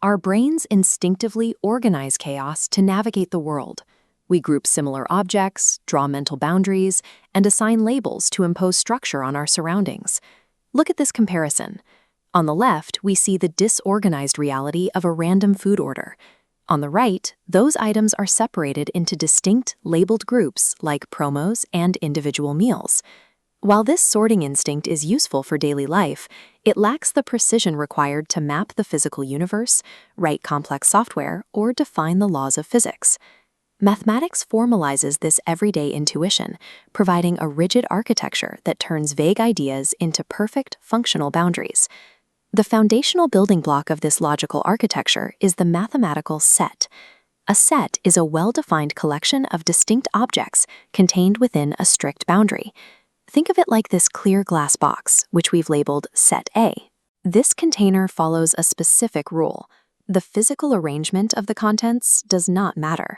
Our brains instinctively organize chaos to navigate the world. We group similar objects, draw mental boundaries, and assign labels to impose structure on our surroundings. Look at this comparison. On the left, we see the disorganized reality of a random food order. On the right, those items are separated into distinct, labeled groups like promos and individual meals. While this sorting instinct is useful for daily life, it lacks the precision required to map the physical universe, write complex software, or define the laws of physics. Mathematics formalizes this everyday intuition, providing a rigid architecture that turns vague ideas into perfect, functional boundaries. The foundational building block of this logical architecture is the mathematical set. A set is a well-defined collection of distinct objects contained within a strict boundary. Think of it like this clear glass box, which we've labeled Set A. This container follows a specific rule. The physical arrangement of the contents does not matter.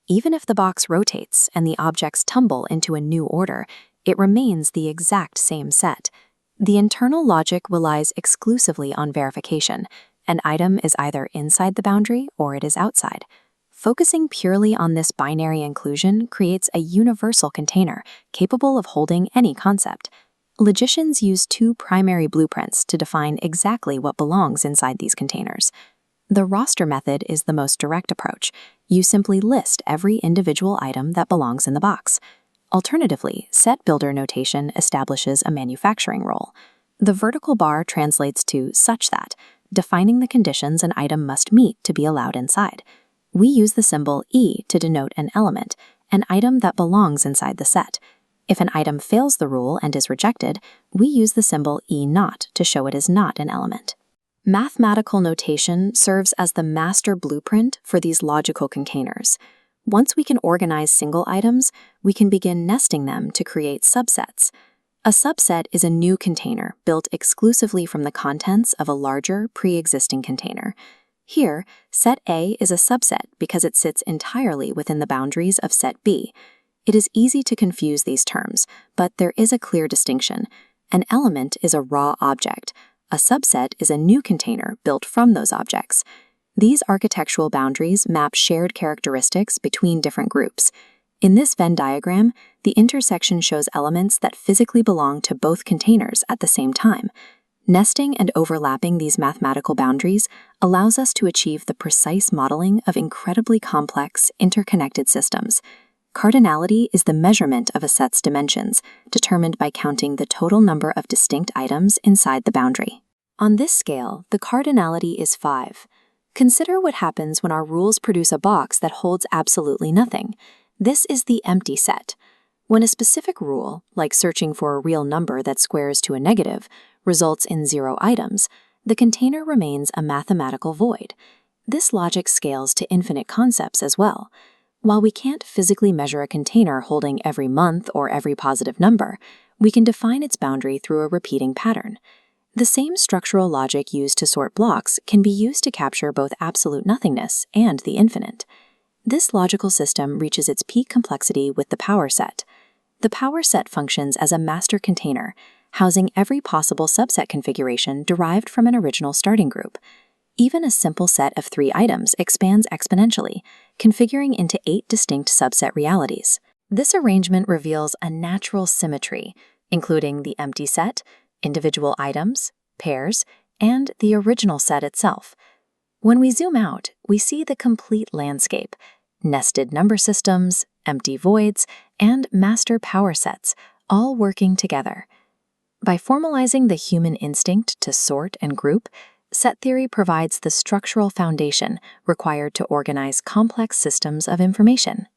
Even if the box rotates and the objects tumble into a new order, it remains the exact same set. The internal logic relies exclusively on verification. An item is either inside the boundary or it is outside. Focusing purely on this binary inclusion creates a universal container capable of holding any concept. Logicians use two primary blueprints to define exactly what belongs inside these containers. The roster method is the most direct approach. You simply list every individual item that belongs in the box. Alternatively, set builder notation establishes a manufacturing role. The vertical bar translates to such that, defining the conditions an item must meet to be allowed inside. We use the symbol E to denote an element, an item that belongs inside the set. If an item fails the rule and is rejected, we use the symbol E0 to show it is not an element. Mathematical notation serves as the master blueprint for these logical containers. Once we can organize single items, we can begin nesting them to create subsets. A subset is a new container built exclusively from the contents of a larger, pre-existing container. Here, set A is a subset because it sits entirely within the boundaries of set B. It is easy to confuse these terms, but there is a clear distinction. An element is a raw object. A subset is a new container built from those objects. These architectural boundaries map shared characteristics between different groups. In this Venn diagram, the intersection shows elements that physically belong to both containers at the same time. Nesting and overlapping these mathematical boundaries allows us to achieve the precise modeling of incredibly complex, interconnected systems. Cardinality is the measurement of a set's dimensions, determined by counting the total number of distinct items inside the boundary. On this scale, the cardinality is 5. Consider what happens when our rules produce a box that holds absolutely nothing. This is the empty set. When a specific rule, like searching for a real number that squares to a negative, results in 0 items, the container remains a mathematical void. This logic scales to infinite concepts as well. While we can't physically measure a container holding every month or every positive number, we can define its boundary through a repeating pattern. The same structural logic used to sort blocks can be used to capture both absolute nothingness and the infinite. This logical system reaches its peak complexity with the power set. The power set functions as a master container, housing every possible subset configuration derived from an original starting group. Even a simple set of 3 items expands exponentially, configuring into 8 distinct subset realities. This arrangement reveals a natural symmetry, including the empty set, individual items, pairs, and the original set itself. When we zoom out, we see the complete landscape: nested number systems, empty voids, and master power sets, all working together. By formalizing the human instinct to sort and group, set theory provides the structural foundation required to organize complex systems of information.